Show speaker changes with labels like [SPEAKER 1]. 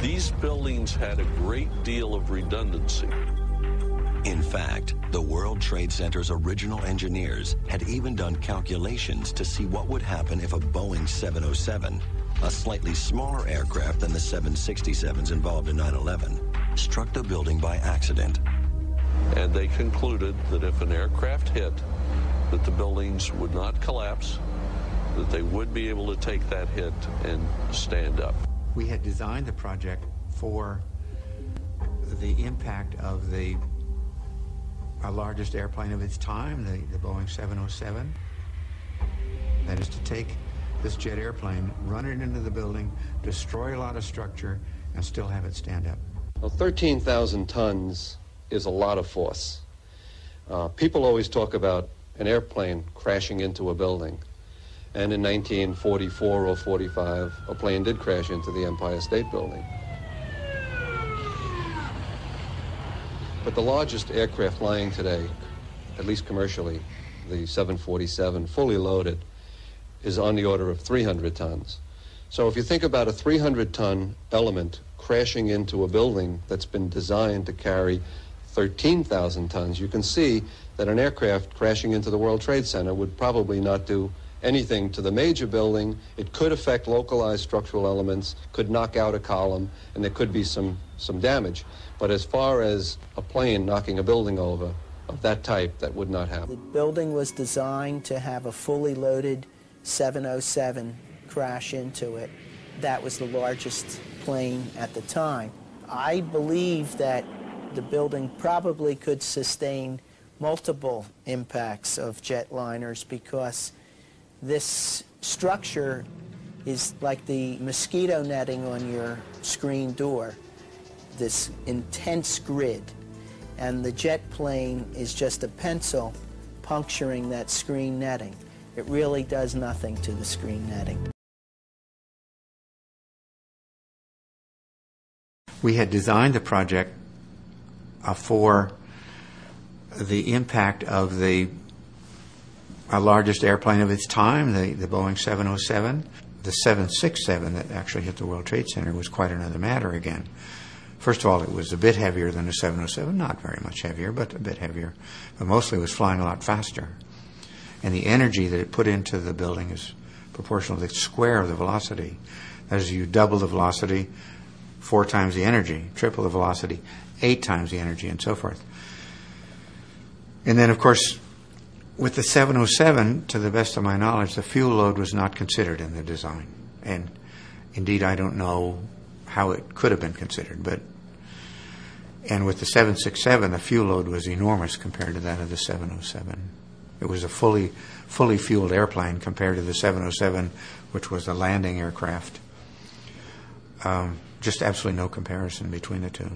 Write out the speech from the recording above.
[SPEAKER 1] These buildings had a great deal of redundancy.
[SPEAKER 2] In fact, the World Trade Center's original engineers had even done calculations to see what would happen if a Boeing 707, a slightly smaller aircraft than the 767s involved in 9/11, struck the building by accident.
[SPEAKER 1] And they concluded that if an aircraft hit, that the buildings would not collapse, that they would be able to take that hit and stand up.
[SPEAKER 3] We had designed the project for the impact of the largest airplane of its time, the Boeing 707. That is to take this jet airplane, run it into the building, destroy a lot of structure, and still have it stand up.
[SPEAKER 4] Well, 13,000 tons is a lot of force. People always talk about an airplane crashing into a building. And in 1944 or 45, a plane did crash into the Empire State Building. But the largest aircraft flying today, at least commercially, the 747, fully loaded, is on the order of 300 tons. So if you think about a 300-ton element crashing into a building that's been designed to carry 13,000 tons, you can see that an aircraft crashing into the World Trade Center would probably not do anything to the major building. It could affect localized structural elements, could knock out a column, and there could be some damage. But as far as a plane knocking a building over of that type, that would not happen.
[SPEAKER 5] The building was designed to have a fully loaded 707 crash into it. That was the largest plane at the time. I believe that the building probably could sustain multiple impacts of jetliners because this structure is like the mosquito netting on your screen door, this intense grid, and the jet plane is just a pencil puncturing that screen netting. It really does nothing to the screen netting.
[SPEAKER 3] We had designed the project for the impact of the largest airplane of its time, the Boeing 707. The 767 that actually hit the World Trade Center was quite another matter again. First of all, it was a bit heavier than the 707, not very much heavier, but a bit heavier. But mostly it was flying a lot faster. And the energy that it put into the building is proportional to the square of the velocity. That is, you double the velocity, 4 times the energy, triple the velocity, 8 times the energy, and so forth. And then, of course, with the 707, to the best of my knowledge, the fuel load was not considered in the design. And indeed, I don't know how it could have been considered. And with the 767, the fuel load was enormous compared to that of the 707. It was a fully fueled airplane compared to the 707, which was a landing aircraft. Just absolutely no comparison between the two.